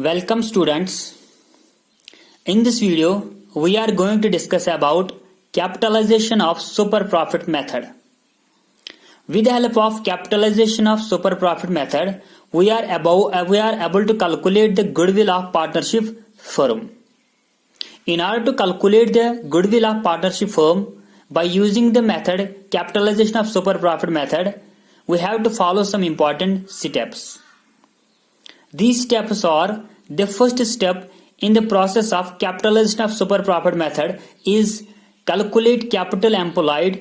Welcome students. In this video, we are going to discuss about capitalization of super profit method. With the help of capitalization of super profit method, we are able to calculate the goodwill of partnership firm. In order to calculate the goodwill of partnership firm by using the method capitalization of super profit method, we have to follow some important steps. These steps are: the first step in the process of capitalization of super profit method is calculate capital employed,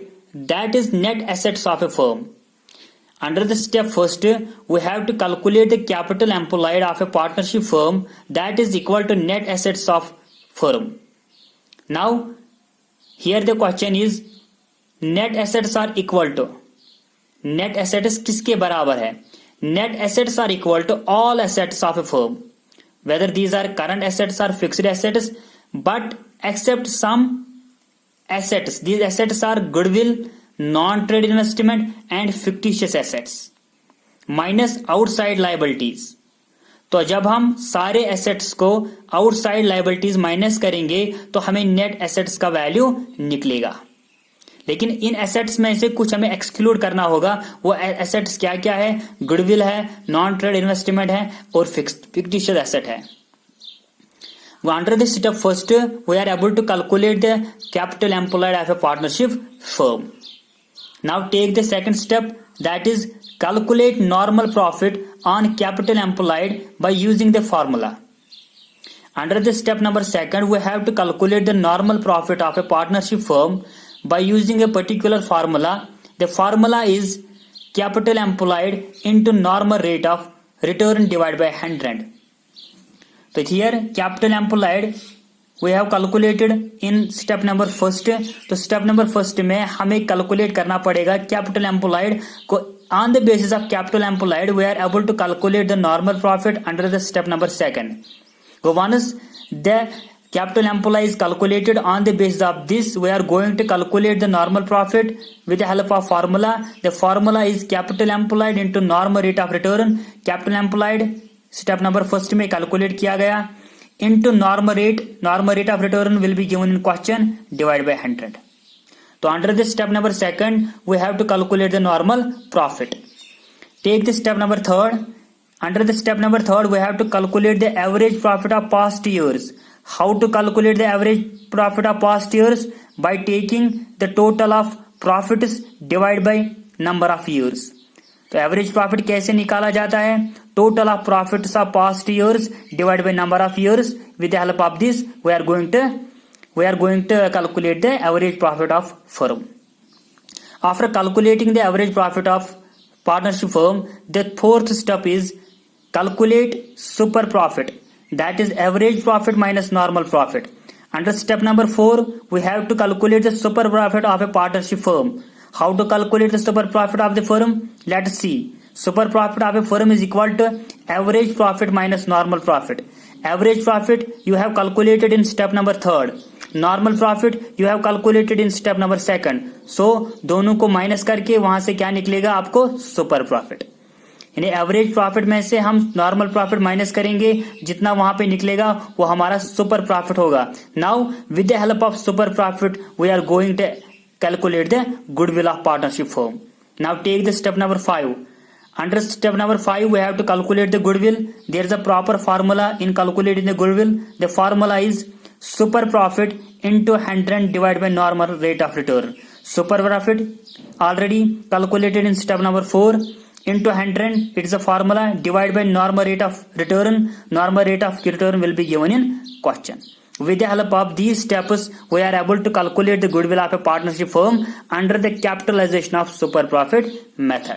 that is net assets of a firm. Under the step first, we have to calculate the capital employed of a partnership firm, that is equal to net assets of firm. Now here the question is, net assets are equal to, net assets किसके बराबर है? Net assets are equal to all assets of a firm, whether these are current assets or fixed assets, but except some assets. These assets are goodwill, non-trade investment and fictitious assets minus outside liabilities. तो जब हम सारे assets को outside liabilities minus करेंगे तो हमें net assets का value निकलेगा. लेकिन इन एसेट्स में से कुछ हमें एक्सक्लूड करना होगा. वो एसेट्स क्या क्या है? गुडविल है, नॉन ट्रेड इन्वेस्टमेंट है और फिक्टिशियस एसेट है. Under this step first we are able to calculate the capital employed of a partnership firm. Now take the second step, that is calculate normal profit on capital employed by using the formula. Under the step number second, we have to calculate the normal profit of a partnership firm by using a particular formula. The formula is capital employed into normal rate of return divided by 100. So here capital employed we have calculated in step number first. तो step number first में हमें calculate करना पड़ेगा capital employed को. On the basis of capital employed, we are able to calculate the normal profit under the step number second. Once the capital employed is calculated, on the basis of this we are going to calculate the normal profit with the help of formula. The formula is capital employed into normal rate of return. Capital employed step number first में calculate किया गया into normal rate of return will be given in question divided by 100. तो under this step number second we have to calculate the normal profit. Take the step number third. Under the step number third, we have to calculate the average profit of past years. How to calculate the average profit of past years? By taking the total of profits divided by number of years. तो average profit कैसे निकाला जाता है? Total of profits of past years divided by number of years. With the help of this, we are going to calculate the average profit of firm. After calculating the average profit of partnership firm, the fourth step is calculate super profit, that is average profit minus normal profit. Under step number 4 we have to calculate the super profit of a partnership firm. How to calculate the super profit of the firm? Let's see. Super profit of a firm is equal to average profit minus normal profit. Average profit you have calculated in step number 3rd, normal profit you have calculated in step number 2nd. So दोनों को minus करके वहां से क्या निकलेगा आपको? Super profit. यानी average profit में से हम नॉर्मल प्रॉफिट माइनस करेंगे, जितना वहां पे निकलेगा वो हमारा सुपर प्रॉफिट होगा. Now with the help of super profit we are going to calculate the goodwill of partnership firm. Now take the step number 5. Under step number 5 we have to calculate the goodwill. There is a proper formula in calculating the goodwill. The formula is super profit into 100 divided by normal rate of return. Super profit already calculated in step number 4 into 100, it is a formula, divided by normal rate of return. Normal rate of return will be given in question. With the help of these steps we are able to calculate the goodwill of a partnership firm under the capitalization of super profit method.